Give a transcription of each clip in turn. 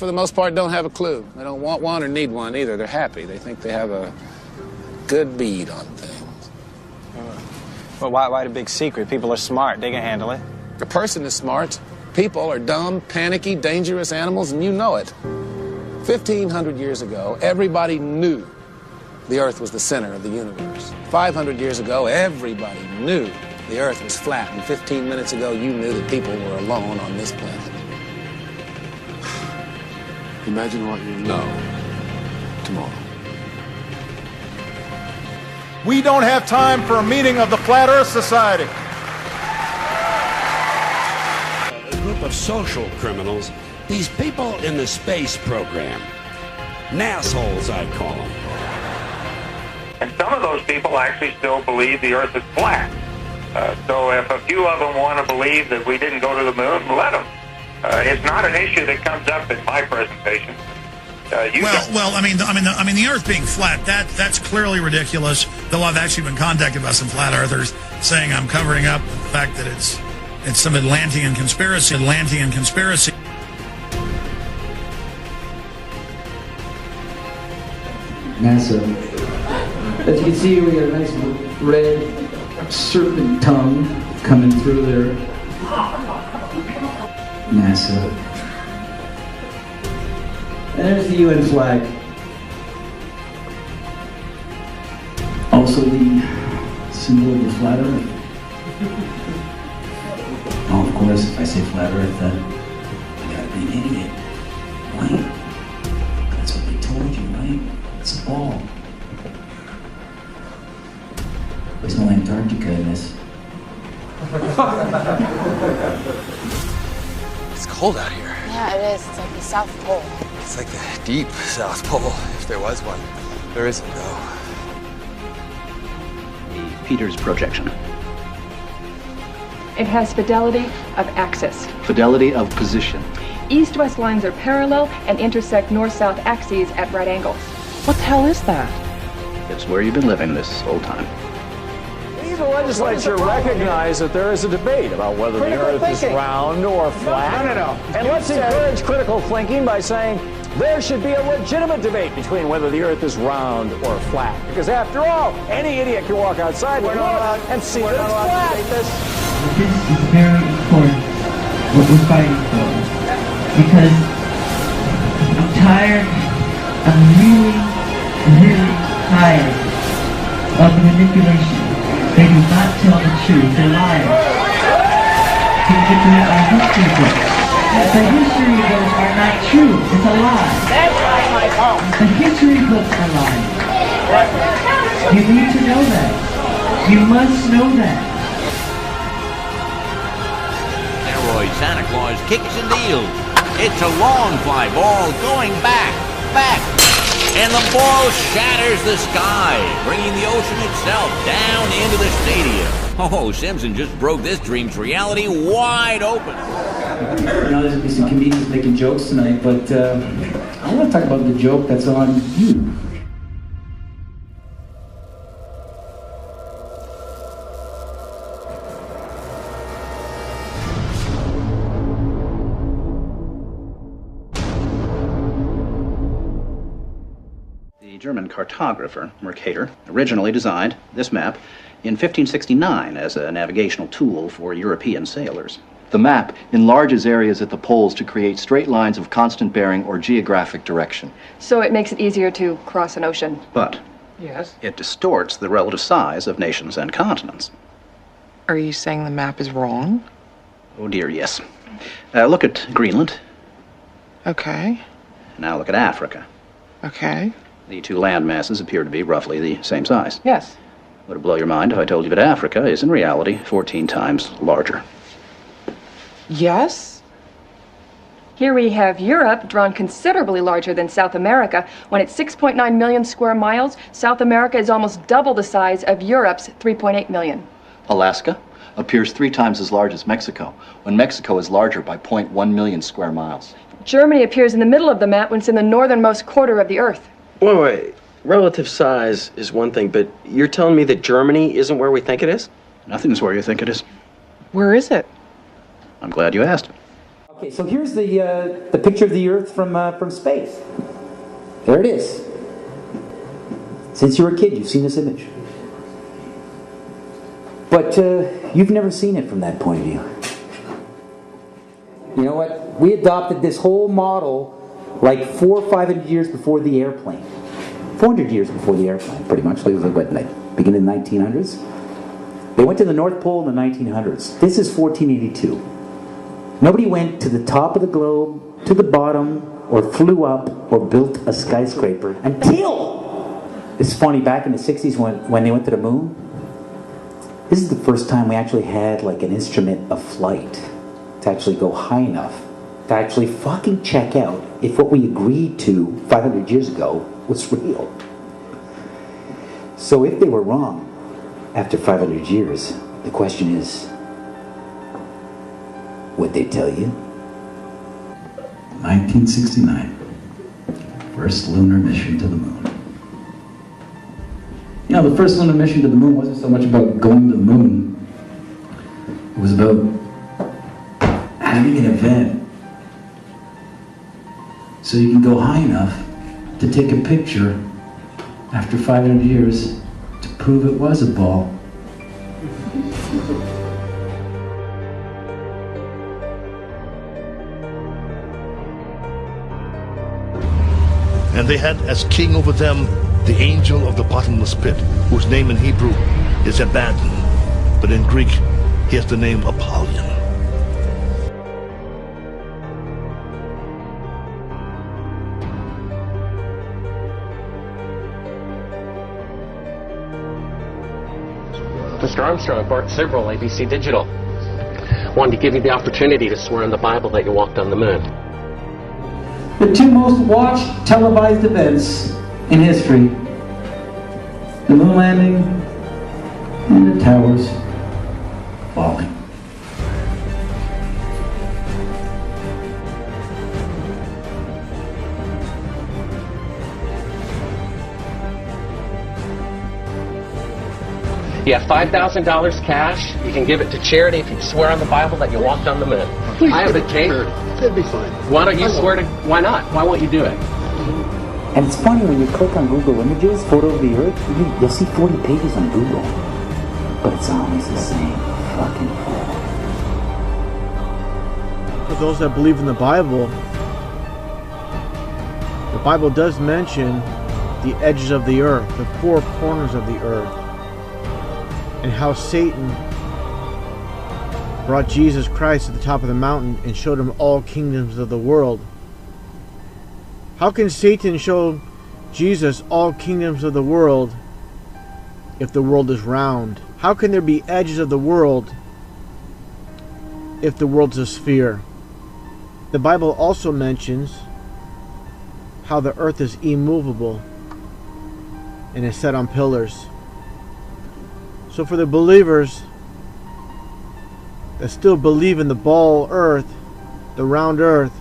for the most part, don't have a clue. They don't want one or need one either. They're happy. They think they have a good bead on things. Well, why the big secret? People are smart. They can handle it. A person is smart. People are dumb, panicky, dangerous animals, and you know it. 1,500 years ago, everybody knew the Earth was the center of the universe. 500 years ago, everybody knew the Earth was flat. And 15 minutes ago, you knew that people were alone on this planet. Imagine what you know tomorrow. We don't have time for a meeting of the Flat Earth Society. A group of social criminals, these people in the space program. Nassholes, I call them. And some of those people actually still believe the Earth is flat. So if a few of them want to believe that we didn't go to the moon, let them. It's not an issue that comes up in my presentation. I mean, the Earth being flat, that's clearly ridiculous. Though I've actually been contacted by some flat earthers saying I'm covering up the fact that it's some Atlantean conspiracy. NASA. As you can see, we got a nice red serpent tongue coming through there. NASA. And there's the UN flag. Also the symbol of the flat Earth. Oh, of course, if I say flat Earth, then I gotta be an idiot, right? That's what they told you, right? It's a ball. There's no Antarctica in this. It's cold out here. Yeah, it is. It's like the South Pole. It's like the deep South Pole, if there was one. There isn't, though. The Peters projection. It has fidelity of axis. Fidelity of position. East-west lines are parallel and intersect north-south axes at right angles. What the hell is that? It's where you've been living this whole time. The legislature recognized that there is a debate about whether the Earth is round or flat. No. And let's encourage critical thinking by saying there should be a legitimate debate between whether the Earth is round or flat. Because after all, any idiot can walk outside and see that it's flat. This is very important, what we're fighting for. Because I'm tired, I'm really tired of the manipulation. They do not tell the truth. They're liars. You get to read our history books. The history books are not true. It's a lie. That's right, my phone. The history books are lying. You need to know that. You must know that. Leroy Santa Claus kicks and deals. It's a long fly ball going back. And the ball shatters the sky, bringing the ocean itself down into the stadium. Oh, Simpson just broke this dream's reality wide open. Now there's going to be some comedians making jokes tonight, but I want to talk about the joke that's on you. The German cartographer, Mercator, originally designed this map in 1569 as a navigational tool for European sailors. The map enlarges areas at the poles to create straight lines of constant bearing or geographic direction. So it makes it easier to cross an ocean. But yes, it distorts the relative size of nations and continents. Are you saying the map is wrong? Oh dear, yes. Look at Greenland. Okay. Now look at Africa. Okay. The two land masses appear to be roughly the same size. Yes. Would it blow your mind if I told you that Africa is in reality 14 times larger? Yes. Here we have Europe, drawn considerably larger than South America. When it's 6.9 million square miles, South America is almost double the size of Europe's 3.8 million. Alaska appears 3 times as large as Mexico, when Mexico is larger by 0.1 million square miles. Germany appears in the middle of the map when it's in the northernmost quarter of the Earth. Wait. Relative size is one thing, but you're telling me that Germany isn't where we think it is? Nothing's where you think it is. Where is it? I'm glad you asked. Okay, so here's the picture of the Earth from space. There it is. Since you were a kid, you've seen this image. But you've never seen it from that point of view. You know what? We adopted this whole model like 400 or 500 years before the airplane. 400 years before the airplane, pretty much. It was like beginning in the 1900s. They went to the North Pole in the 1900s. This is 1482. Nobody went to the top of the globe, to the bottom, or flew up, or built a skyscraper until... It's funny, back in the 60s when they went to the moon, this is the first time we actually had like an instrument of flight to actually go high enough to actually fucking check out if what we agreed to 500 years ago was real. So if they were wrong after 500 years, the question is, would they tell you? 1969, first lunar mission to the moon. You know, the first lunar mission to the moon wasn't so much about going to the moon. It was about having an event so you can go high enough to take a picture after 500 years to prove it was a ball. And they had as king over them the angel of the bottomless pit, whose name in Hebrew is Abaddon, but in Greek he has the name Apollyon. Mr. Armstrong, Bart Sibrel, ABC Digital. Wanted to give you the opportunity to swear on the Bible that you walked on the moon. The two most watched televised events in history: the moon landing and the towers falling. You have $5,000 cash. You can give it to charity if you swear on the Bible that you walked on the moon. I have the tape. That'd be fine. Why don't you swear to... Why not? Why won't you do it? And it's funny, when you click on Google Images, photo of the Earth, you'll see 40 pages on Google. But it's always the same fucking photo. For those that believe in the Bible does mention the edges of the earth, the four corners of the earth, and how Satan brought Jesus Christ to the top of the mountain and showed him all kingdoms of the world. How can Satan show Jesus all kingdoms of the world if the world is round? How can there be edges of the world if the world's a sphere? The Bible also mentions how the earth is immovable and is set on pillars. So for the believers that still believe in the ball earth, the round earth,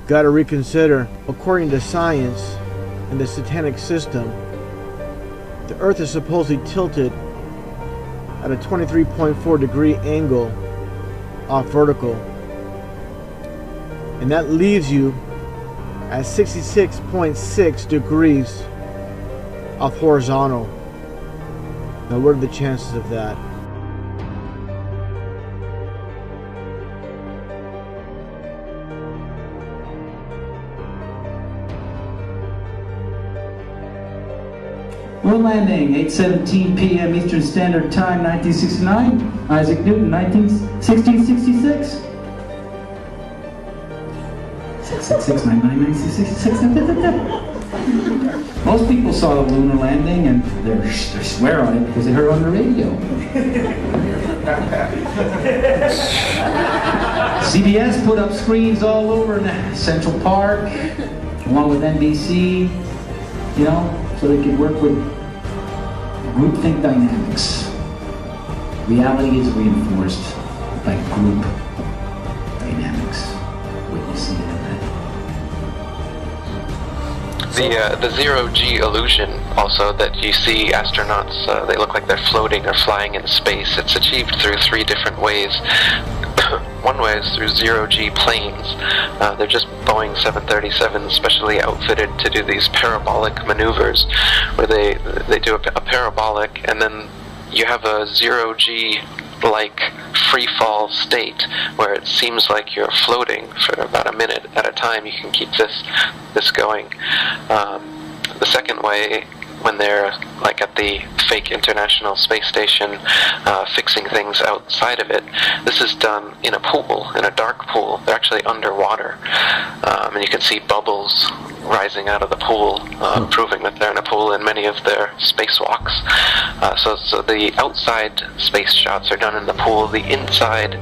got to reconsider. According to science and the satanic system, the earth is supposedly tilted at a 23.4 degree angle off vertical, and that leaves you at 66.6 degrees off horizontal. Now, what are the chances of that? Moon landing, 8:17 p.m. Eastern Standard Time, 1969. Isaac Newton, 1666. 666-999-66. Most people saw the lunar landing and they swear on it because they heard it on the radio. CBS put up screens all over in Central Park, along with NBC, you know, so they could work with groupthink dynamics. Reality is reinforced by group dynamics. Witnessing it. The zero-G illusion, also, that you see astronauts, they look like they're floating or flying in space. It's achieved through 3 different ways. One way is through zero-G planes. They're just Boeing 737s specially outfitted to do these parabolic maneuvers, where they do a parabolic, and then you have a zero-G like free fall state where it seems like you're floating for about a minute at a time. You can keep this going. The second way, when they're like at the fake International Space Station fixing things outside of it, this is done in a pool, in a dark pool. They're actually underwater, and you can see bubbles rising out of the pool, proving that they're in a pool in many of their spacewalks. So the outside space shots are done in the pool. The inside,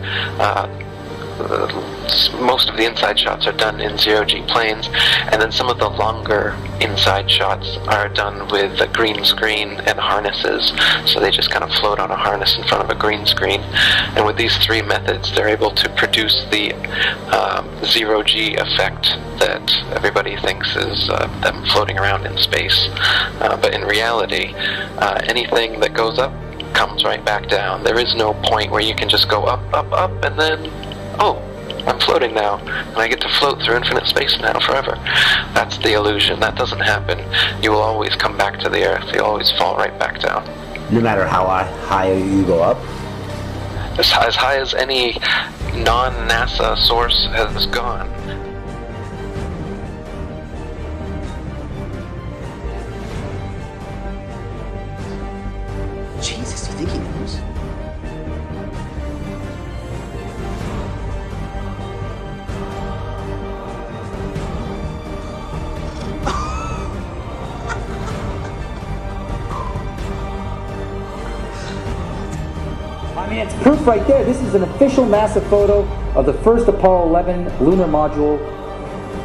most of the inside shots are done in zero-G planes, and then some of the longer inside shots are done with a green screen and harnesses, so they just kind of float on a harness in front of a green screen. And with these three methods, they're able to produce the zero-G effect that everybody thinks is them floating around in space. But in reality, anything that goes up comes right back down. There is no point where you can just go up, up, up, and then, oh, I'm floating now, and I get to float through infinite space now forever. That's the illusion. That doesn't happen. You will always come back to the Earth. You'll always fall right back down. No matter how high you go up? As high as any non-NASA source has gone. Jesus, you think he knows? I mean, it's proof right there. This is an official NASA photo of the first Apollo 11 lunar module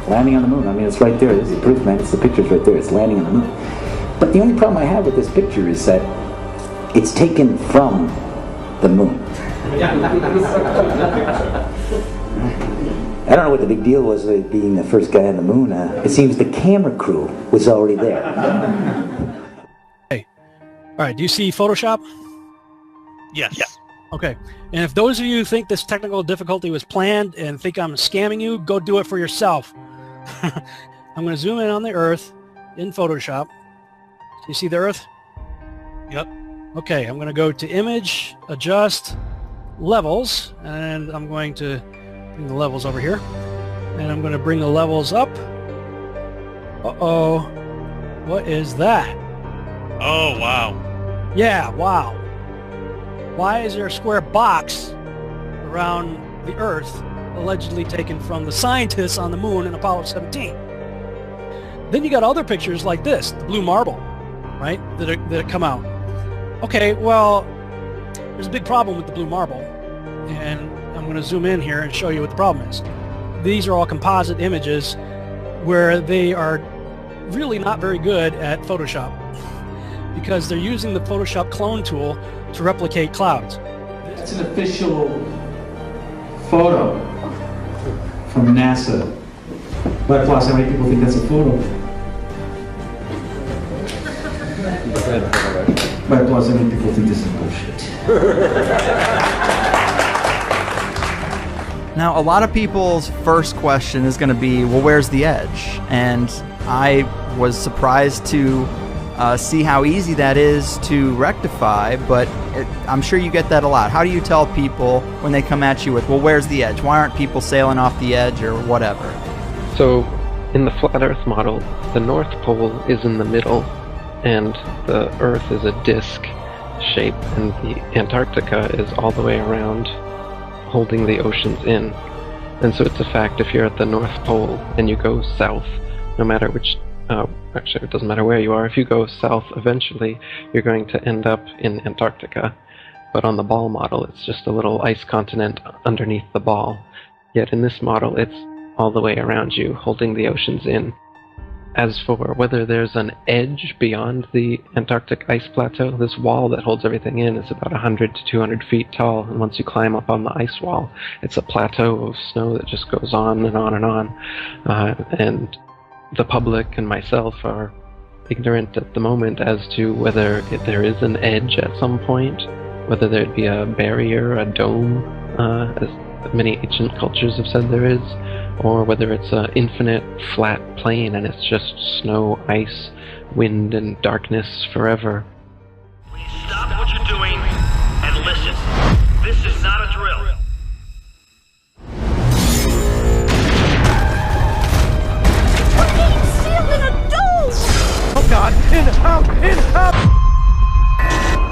landing on the moon. I mean, it's right there. This is proof, man. It's the picture's right there. It's landing on the moon. But the only problem I have with this picture is that it's taken from the moon. I don't know what the big deal was with being the first guy on the moon. It seems the camera crew was already there. Hey, all right. Do you see Photoshop? Yes. Yeah. Okay. And if those of you who think this technical difficulty was planned and think I'm scamming you, go do it for yourself. I'm going to zoom in on the Earth in Photoshop. You see the Earth? Yep. Okay, I'm going to go to Image, Adjust, Levels, and I'm going to bring the levels over here. And I'm going to bring the levels up. Uh-oh. What is that? Oh, wow. Yeah, wow. Why is there a square box around the Earth allegedly taken from the scientists on the moon in Apollo 17? Then you got other pictures like this, the blue marble, right, that come out. Okay, well, there's a big problem with the blue marble, and I'm going to zoom in here and show you what the problem is. These are all composite images where they are really not very good at Photoshop because they're using the Photoshop clone tool to replicate clouds. That's an official photo from NASA. But plus, how many people think that's a photo? But plus, how many people think this is bullshit? Now, a lot of people's first question is going to be, well, where's the edge? And I was surprised to see how easy that is to rectify, but I'm sure you get that a lot. How do you tell people when they come at you with, well, where's the edge? Why aren't people sailing off the edge or whatever? So, in the flat Earth model, the North Pole is in the middle, and the Earth is a disk shape, and the Antarctica is all the way around, holding the oceans in. And so it's a fact, if you're at the North Pole and you go south, no matter which actually, it doesn't matter where you are. If you go south, eventually, you're going to end up in Antarctica. But on the ball model, it's just a little ice continent underneath the ball. Yet in this model, it's all the way around you, holding the oceans in. As for whether there's an edge beyond the Antarctic ice plateau, this wall that holds everything in is about 100 to 200 feet tall, and once you climb up on the ice wall, it's a plateau of snow that just goes on and on and on. And the public and myself are ignorant at the moment as to whether there is an edge at some point, whether there'd be a barrier, a dome, many ancient cultures have said there is, or whether it's an infinite flat plane and it's just snow, ice, wind, and darkness forever. Stop what you're doing and listen. This is not a drill. Oh God! In, out!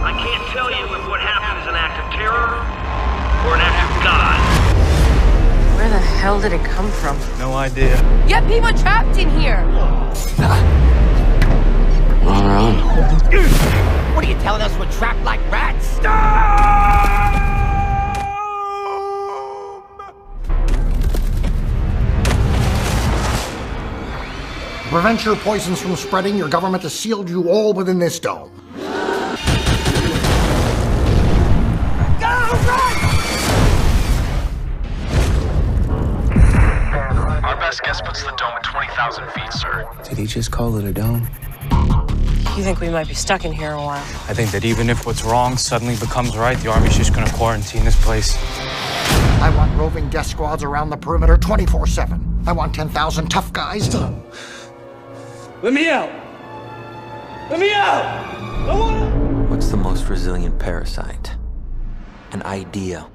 I can't tell you if what happened is an act of terror or an act of God. Where the hell did it come from? No idea. You have people trapped in here! On our own. What are you telling us we're trapped like rats? To prevent your poisons from spreading, your government has sealed you all within this dome. Our best guess puts the dome at 20,000 feet, sir. Did he just call it a dome? You think we might be stuck in here a while? I think that even if what's wrong suddenly becomes right, the Army's just gonna quarantine this place. I want roving death squads around the perimeter 24/7. I want 10,000 tough guys. Let me out! Let me out! What's the most resilient parasite? An idea.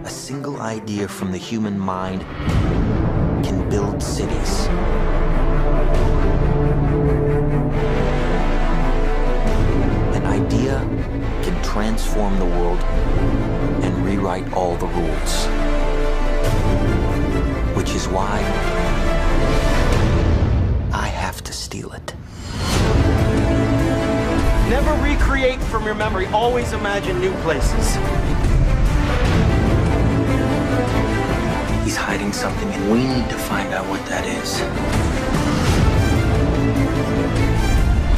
A single idea from the human mind can build cities. An idea can transform the world and rewrite all the rules. Which is why I have to steal it. Never recreate from your memory. Always imagine new places. He's hiding something, and we need to find out what that is.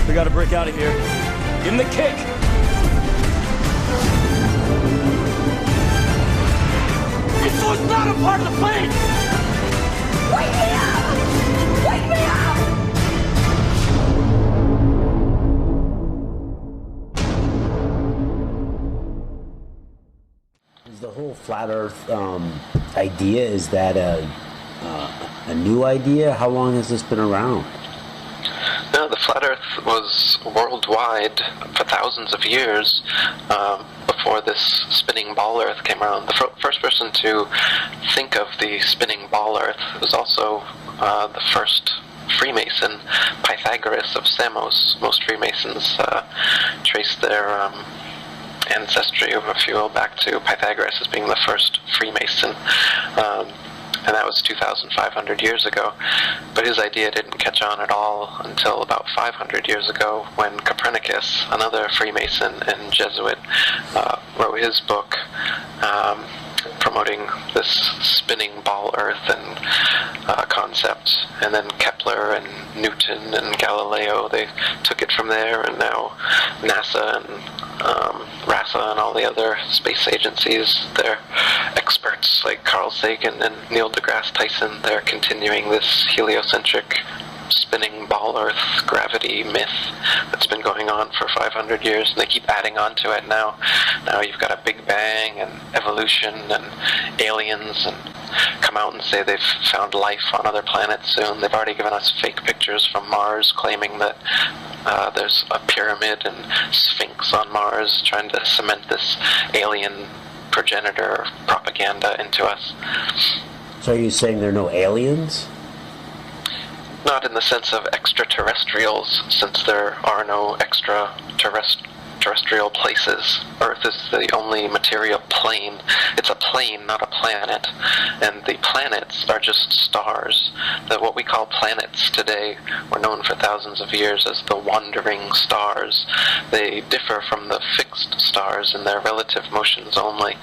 We gotta break out of here. Give him the kick. This was not a part of the plan! Wake me up! Wake me up! Is the whole flat Earth idea, is that a new idea? How long has this been around? No, the flat Earth was worldwide for thousands of years before this spinning ball Earth came around. The first person to think of the spinning ball Earth was also the first Freemason, Pythagoras of Samos. Most Freemasons trace their ancestry, if you will, back to Pythagoras as being the first Freemason. And that was 2,500 years ago. But his idea didn't catch on at all until about 500 years ago when Copernicus, another Freemason and Jesuit, wrote his book promoting this spinning ball Earth and concept. And then Kepler and Newton and Galileo, they took it from there, and now NASA and RASA and all the other space agencies, they're experts like Carl Sagan and Neil deGrasse Tyson. They're continuing this heliocentric spinning ball Earth gravity myth that's been going on for 500 years, and they keep adding on to it now. Now you've got a Big Bang and evolution and aliens, and come out and say they've found life on other planets soon. They've already given us fake pictures from Mars claiming that there's a pyramid and Sphinx on Mars, trying to cement this alien progenitor propaganda into us. So are you saying there are no aliens? Not in the sense of extraterrestrials, since there are no extraterrestrial places. Earth is the only material plane. It's a plane, not a planet. And the planets are just stars. What we call planets today were known for thousands of years as the wandering stars. They differ from the fixed stars in their relative motions only.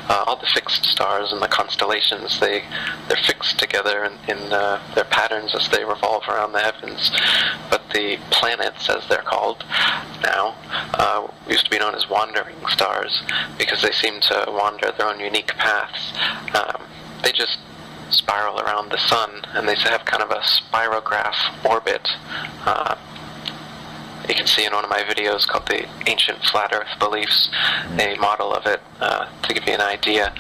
All the fixed stars in the constellations, they're fixed together in their patterns as they revolve around the heavens. But the planets, as they're called now, used to be known as wandering stars because they seem to wander their own unique paths. They just spiral around the sun, and they have kind of a spirograph orbit You can see in one of my videos called The Ancient Flat Earth Beliefs, a model of it to give you an idea.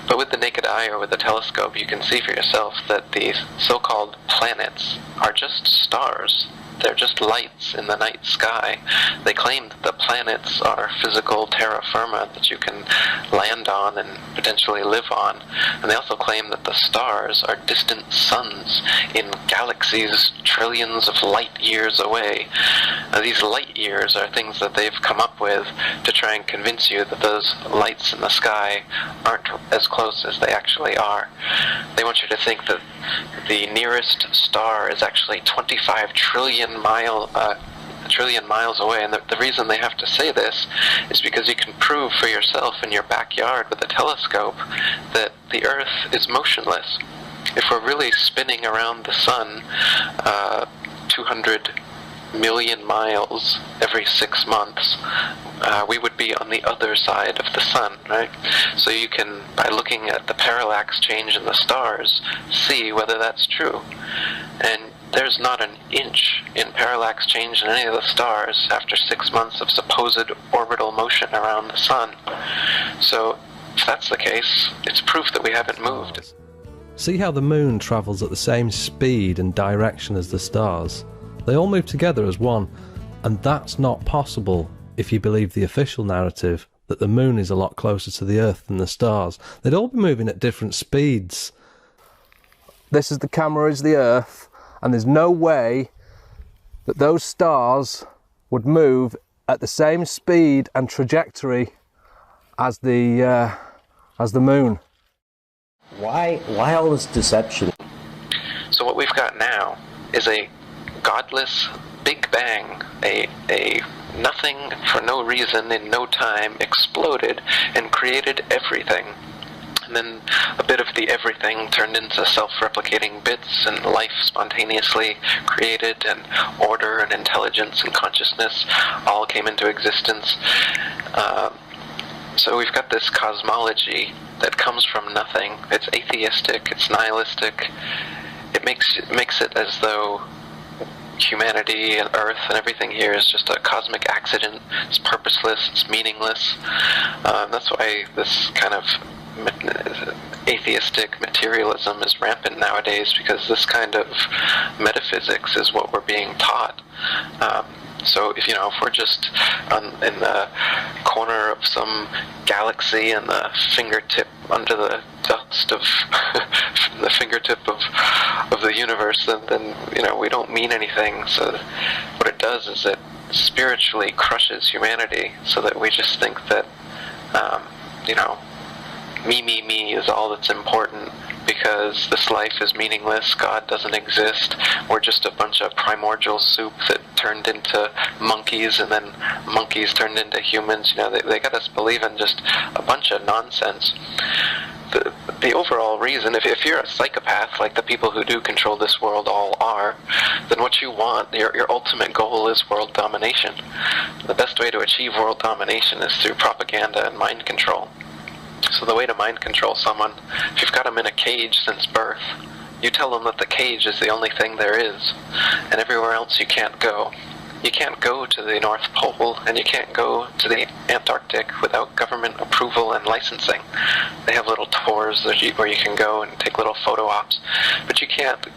But with the naked eye or with a telescope, you can see for yourself that these so-called planets are just stars. They're just lights in the night sky. They claim that the planets are physical terra firma that you can land on and potentially live on. And they also claim that the stars are distant suns in galaxies trillions of light years away. Now, these light years are things that they've come up with to try and convince you that those lights in the sky aren't as close as they actually are. They want you to think that the nearest star is actually 25 trillion miles away, and the reason they have to say this is because you can prove for yourself in your backyard with a telescope that the Earth is motionless. If we're really spinning around the sun 200 million miles every 6 months, we would be on the other side of the sun, right? So you can, by looking at the parallax change in the stars, see whether that's true. And there's not an inch in parallax change in any of the stars after 6 months of supposed orbital motion around the sun. So if that's the case, it's proof that we haven't moved. See how the moon travels at the same speed and direction as the stars? They all move together as one, and that's not possible if you believe the official narrative that the moon is a lot closer to the Earth than the stars. They'd all be moving at different speeds. This is the camera, is the Earth, and there's no way that those stars would move at the same speed and trajectory as the moon. Why all this deception? So what we've got now is a godless Big Bang, a nothing for no reason in no time exploded and created everything. And then a bit of the everything turned into self-replicating bits, and life spontaneously created, and order and intelligence and consciousness all came into existence. So we've got this cosmology that comes from nothing. It's atheistic, it's nihilistic. It makes it as though humanity and Earth and everything here is just a cosmic accident. It's purposeless, it's meaningless. That's why this kind of atheistic materialism is rampant nowadays, because this kind of metaphysics is what we're being taught. So if we're just in the corner of some galaxy and the fingertip under the dust of the fingertip of the universe, then we don't mean anything. So what it does is it spiritually crushes humanity, so that we just think that me is all that's important, because this life is meaningless, God doesn't exist, we're just a bunch of primordial soup that turned into monkeys, and then monkeys turned into humans. They got us believing just a bunch of nonsense. The overall reason, if you're a psychopath like the people who do control this world all are, then what you want, your ultimate goal is world domination. The best way to achieve world domination is through propaganda and mind control. So the way to mind control someone, if you've got them in a cage since birth, you tell them that the cage is the only thing there is, and everywhere else you can't go. You can't go to the North Pole, and you can't go to the Antarctic without government approval and licensing. They have little tours where you can go and take little photo ops, but you can't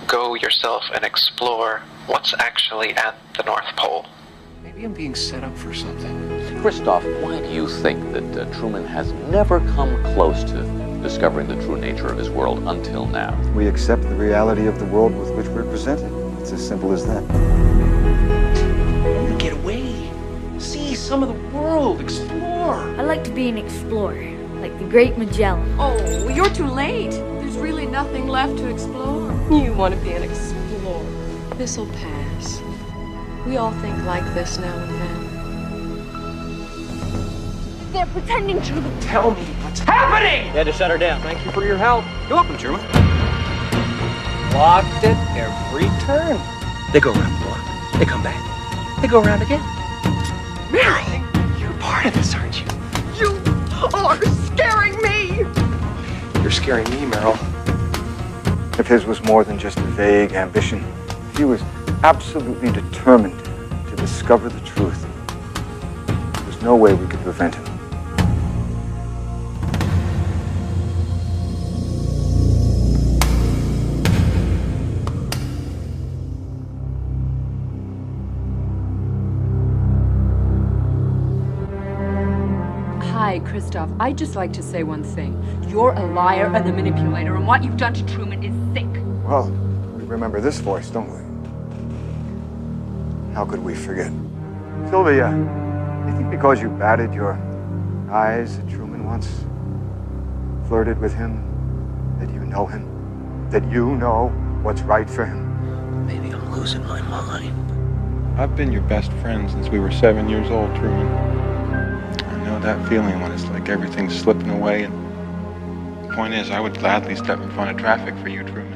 go yourself and explore what's actually at the North Pole. Maybe I'm being set up for something. Christoph, why do you think that Truman has never come close to discovering the true nature of his world until now? We accept the reality of the world with which we're presented. It's as simple as that. Get away. See some of the world. Explore. I like to be an explorer, like the great Magellan. Oh, you're too late. There's really nothing left to explore. You want to be an explorer. This'll pass. We all think like this now and then. They're pretending to. Tell me what's happening! You had to shut her down. Thank you for your help. You're welcome, Truman. Locked it every turn. They go around the block. They come back. They go around again. Meryl, you're part of this, aren't you? You are scaring me! You're scaring me, Meryl. If his was more than just a vague ambition, if he was absolutely determined to discover the truth. There's no way we could prevent him. Hi, Christoph. I'd just like to say one thing. You're a liar and a manipulator, and what you've done to Truman is sick. Well, we remember this voice, don't we? How could we forget? Sylvia, you think because you batted your eyes at Truman once, flirted with him, that you know him? That you know what's right for him? Maybe I'm losing my mind. I've been your best friend since we were 7 years old, Truman. I know that feeling when it's like everything's slipping away, and the point is, I would gladly step in front of traffic for you, Truman.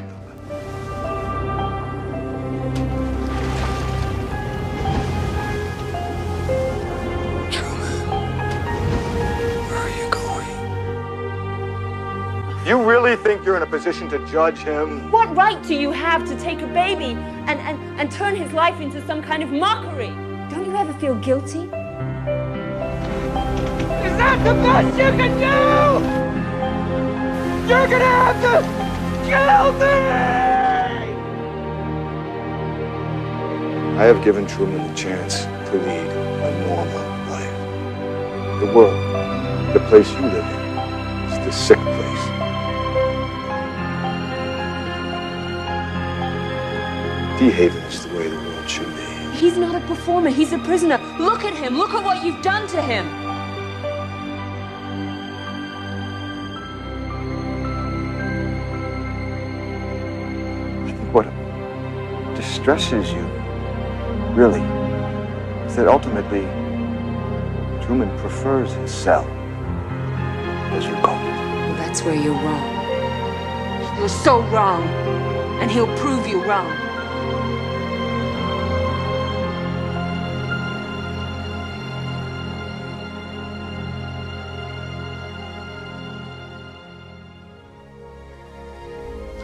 You really think you're in a position to judge him? What right do you have to take a baby and turn his life into some kind of mockery? Don't you ever feel guilty? Is that the best you can do? You're gonna have to kill me! I have given Truman the chance to lead a normal life. The world, the place you live in, is the sick place. Haven is the way the world should be. He's not a performer, he's a prisoner. Look at him, look at what you've done to him. I think what distresses you, really, is that ultimately Truman prefers his cell, as you call it. Well, that's where you're wrong. You're so wrong, and he'll prove you wrong.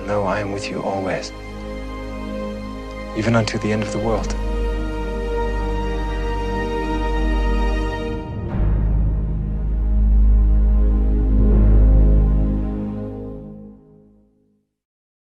No, I am with you always, even unto the end of the world.